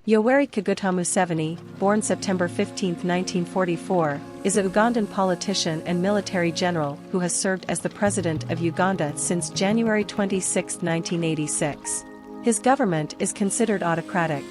Yoweri Kaguta Museveni, born September 15, 1944, is a Ugandan politician and military general who has served as the president of Uganda since January 26, 1986. His government is considered autocratic.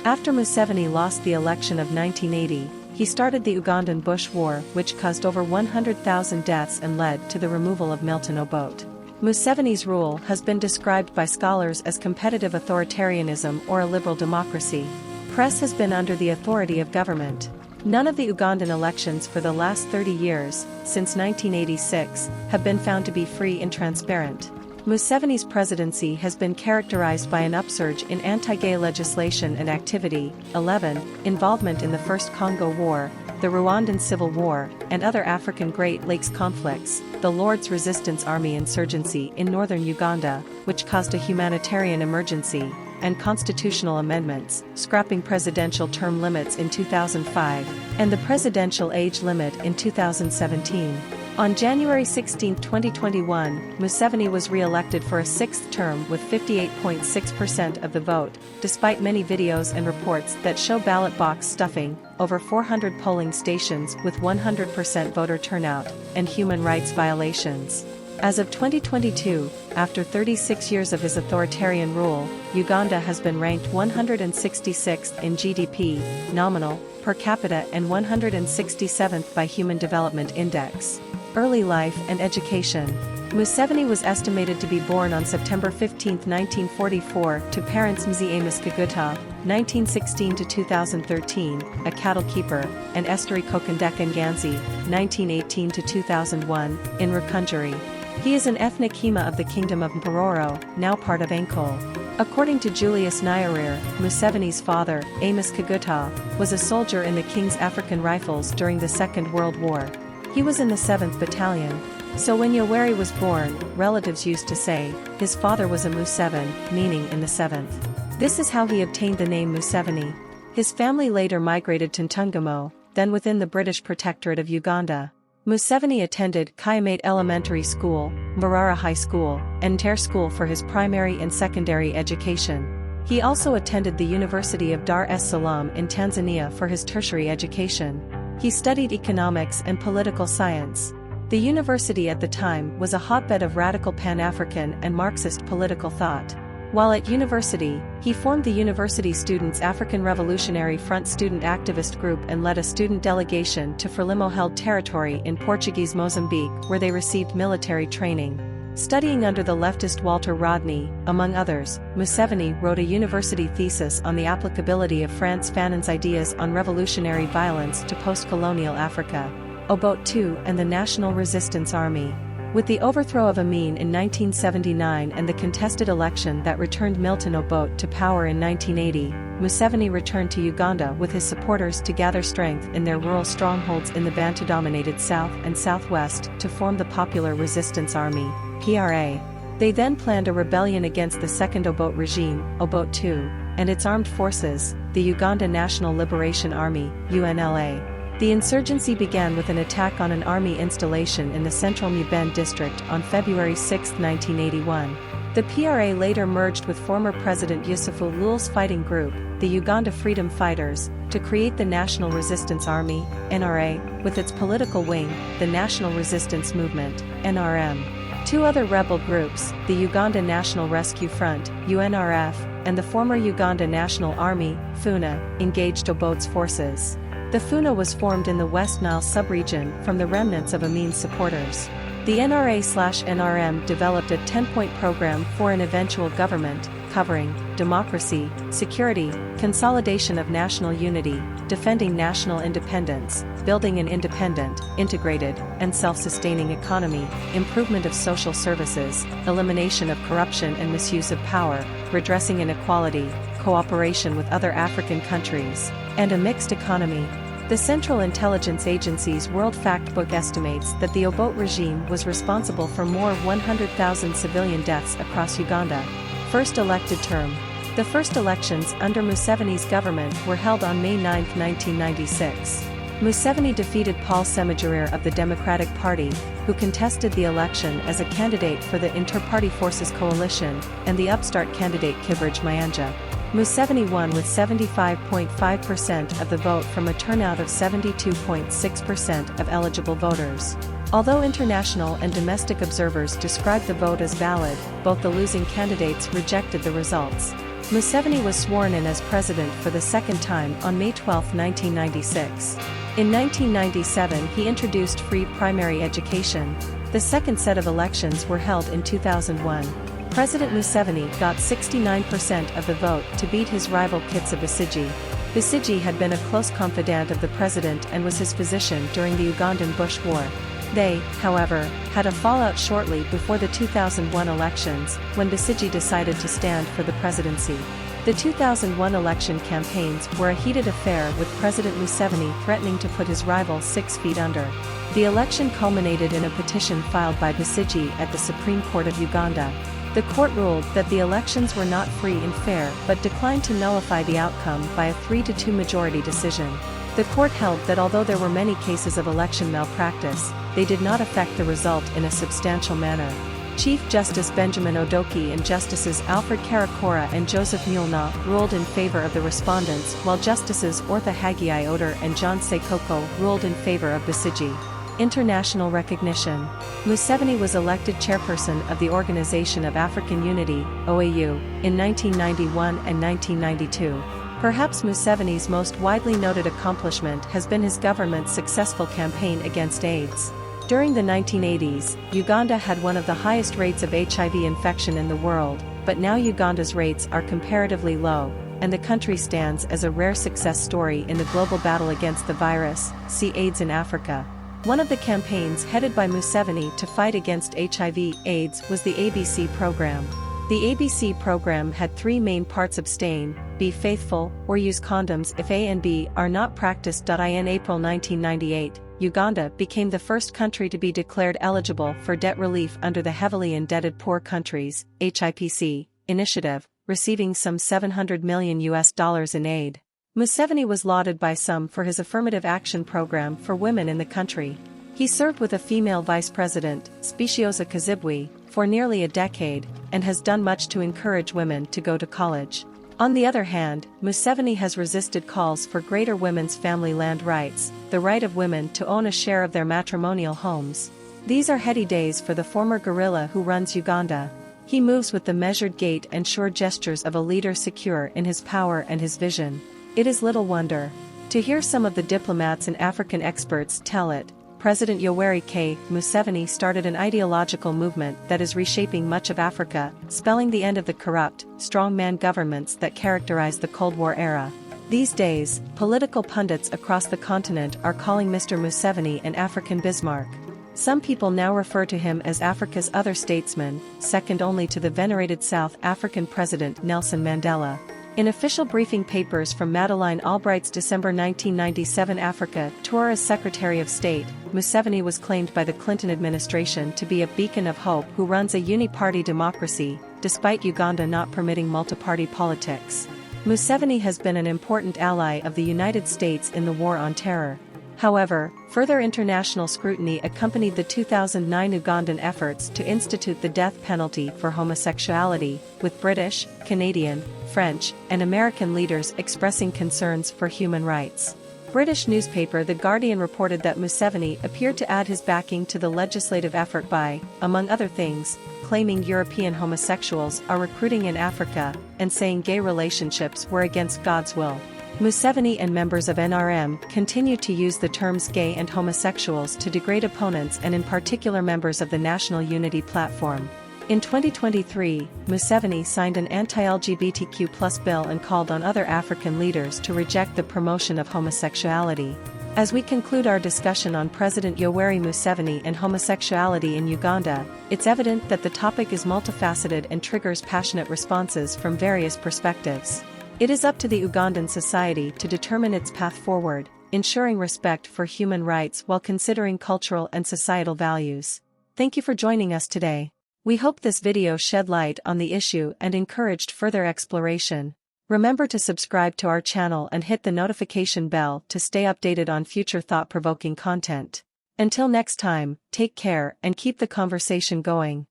After Museveni lost the election of 1980, he started the Ugandan Bush War, which caused over 100,000 deaths and led to the removal of Milton Obote. Museveni's rule has been described by scholars as competitive authoritarianism or a liberal democracy. Press has been under the authority of government. None of the Ugandan elections for the last 30 years, since 1986, have been found to be free and transparent. Museveni's presidency has been characterized by an upsurge in anti-gay legislation and activity, 11, involvement in the First Congo War, the Rwandan Civil War, and other African Great Lakes conflicts, the Lord's Resistance Army insurgency in northern Uganda, which caused a humanitarian emergency, and constitutional amendments, scrapping presidential term limits in 2005, and the presidential age limit in 2017. On January 16, 2021, Museveni was re-elected for a sixth term with 58.6% of the vote, despite many videos and reports that show ballot box stuffing, over 400 polling stations with 100% voter turnout, and human rights violations. As of 2022, after 36 years of his authoritarian rule, Uganda has been ranked 166th in GDP, nominal, per capita and 167th by Human Development Index. Early life and education. Museveni was estimated to be born on September 15, 1944, to parents Museveni Kaguta, 1916 to 2013, a cattle keeper, and Esther Kokondeka Nganzi, 1918 to 2001, in Rukunjuri. He is an ethnic Hema of the Kingdom of Mpororo, now part of Ankole. According to Julius Nyerere, Museveni's father, Amos Kaguta, was a soldier in the King's African Rifles during the Second World War. He was in the 7th Battalion. So when Yoweri was born, relatives used to say, his father was a Museven, meaning in the 7th. This is how he obtained the name Museveni. His family later migrated to Ntungamo, then within the British Protectorate of Uganda. Museveni attended Kayamate Elementary School, Marara High School, and Ntere School for his primary and secondary education. He also attended the University of Dar es Salaam in Tanzania for his tertiary education. He studied economics and political science. The university at the time was a hotbed of radical Pan-African and Marxist political thought. While at university, he formed the University Students' African Revolutionary Front student activist group and led a student delegation to Frelimo-held territory in Portuguese Mozambique, where they received military training. Studying under the leftist Walter Rodney, among others, Museveni wrote a university thesis on the applicability of Frantz Fanon's ideas on revolutionary violence to post-colonial Africa. Obote II and the National Resistance Army. With the overthrow of Amin in 1979 and the contested election that returned Milton Obote to power in 1980, Museveni returned to Uganda with his supporters to gather strength in their rural strongholds in the Bantu-dominated South and Southwest to form the Popular Resistance Army, PRA. They then planned a rebellion against the Second Obote regime, Obote II, and its armed forces, the Uganda National Liberation Army, UNLA. The insurgency began with an attack on an army installation in the central Mubende district on February 6, 1981. The PRA later merged with former President Yusufu Lula's fighting group, the Uganda Freedom Fighters, to create the National Resistance Army, NRA, with its political wing, the National Resistance Movement, NRM. Two other rebel groups, the Uganda National Rescue Front, UNRF, and the former Uganda National Army, FUNA, engaged Obote's forces. The FUNA was formed in the West Nile sub-region from the remnants of Amin's supporters. The NRA/NRM developed a 10-point program for an eventual government, covering democracy, security, consolidation of national unity, defending national independence, building an independent, integrated, and self-sustaining economy, improvement of social services, elimination of corruption and misuse of power, redressing inequality, cooperation with other African countries, and a mixed economy. The Central Intelligence Agency's World Factbook estimates that the Obote regime was responsible for more than 100,000 civilian deaths across Uganda. First elected term. The first elections under Museveni's government were held on May 9, 1996. Museveni defeated Paul Semajurire of the Democratic Party, who contested the election as a candidate for the Inter-Party Forces Coalition, and the upstart candidate Kibirige Mayanja. Museveni won with 75.5% of the vote from a turnout of 72.6% of eligible voters. Although international and domestic observers described the vote as valid, both the losing candidates rejected the results. Museveni was sworn in as president for the second time on May 12, 1996. In 1997 he introduced free primary education. The second set of elections were held in 2001. President Museveni got 69% of the vote to beat his rival Kizza Besigye. Besigye had been a close confidant of the president and was his physician during the Ugandan Bush War. They, however, had a fallout shortly before the 2001 elections, when Besigye decided to stand for the presidency. The 2001 election campaigns were a heated affair, with President Museveni threatening to put his rival 6 feet under. The election culminated in a petition filed by Besigye at the Supreme Court of Uganda. The court ruled that the elections were not free and fair, but declined to nullify the outcome by a 3-2 majority decision. The court held that although there were many cases of election malpractice, they did not affect the result in a substantial manner. Chief Justice Benjamin Odoki and Justices Alfred Karakora and Joseph Mulna ruled in favor of the respondents, while Justices Ortha Haggai Oder and John Sekoko ruled in favor of Besigye. International recognition. Museveni was elected chairperson of the Organization of African Unity, OAU, in 1991 and 1992. Perhaps Museveni's most widely noted accomplishment has been his government's successful campaign against AIDS. During the 1980s, Uganda had one of the highest rates of HIV infection in the world, but now Uganda's rates are comparatively low, and the country stands as a rare success story in the global battle against the virus. See AIDS in Africa. One of the campaigns headed by Museveni to fight against HIV/AIDS was the ABC program. The ABC program had 3 main parts: abstain, be faithful, or use condoms if A and B are not practiced. In April 1998, Uganda became the first country to be declared eligible for debt relief under the Heavily Indebted Poor Countries (HIPC) initiative, receiving some $700 million in aid. Museveni was lauded by some for his affirmative action program for women in the country. He served with a female vice president, Speciosa Kazibwe, for nearly a decade, and has done much to encourage women to go to college. On the other hand, Museveni has resisted calls for greater women's family land rights, the right of women to own a share of their matrimonial homes. These are heady days for the former guerrilla who runs Uganda. He moves with the measured gait and sure gestures of a leader secure in his power and his vision. It is little wonder to hear some of the diplomats and African experts tell it. President Yoweri K. Museveni started an ideological movement that is reshaping much of Africa, spelling the end of the corrupt, strongman governments that characterized the Cold War era. These days, political pundits across the continent are calling Mr. Museveni an African Bismarck. Some people now refer to him as Africa's other statesman, second only to the venerated South African President Nelson Mandela. In official briefing papers from Madeleine Albright's December 1997 Africa tour as Secretary of State, Museveni was claimed by the Clinton administration to be a beacon of hope who runs a uni-party democracy, despite Uganda not permitting multi-party politics. Museveni has been an important ally of the United States in the war on terror. However, further international scrutiny accompanied the 2009 Ugandan efforts to institute the death penalty for homosexuality, with British, Canadian, French, and American leaders expressing concerns for human rights. British newspaper The Guardian reported that Museveni appeared to add his backing to the legislative effort by, among other things, claiming European homosexuals are recruiting in Africa, and saying gay relationships were against God's will. Museveni and members of NRM continue to use the terms gay and homosexuals to degrade opponents and in particular members of the National Unity Platform. In 2023, Museveni signed an anti-LGBTQ+ bill and called on other African leaders to reject the promotion of homosexuality. As we conclude our discussion on President Yoweri Museveni and homosexuality in Uganda, it's evident that the topic is multifaceted and triggers passionate responses from various perspectives. It is up to the Ugandan society to determine its path forward, ensuring respect for human rights while considering cultural and societal values. Thank you for joining us today. We hope this video shed light on the issue and encouraged further exploration. Remember to subscribe to our channel and hit the notification bell to stay updated on future thought-provoking content. Until next time, take care and keep the conversation going.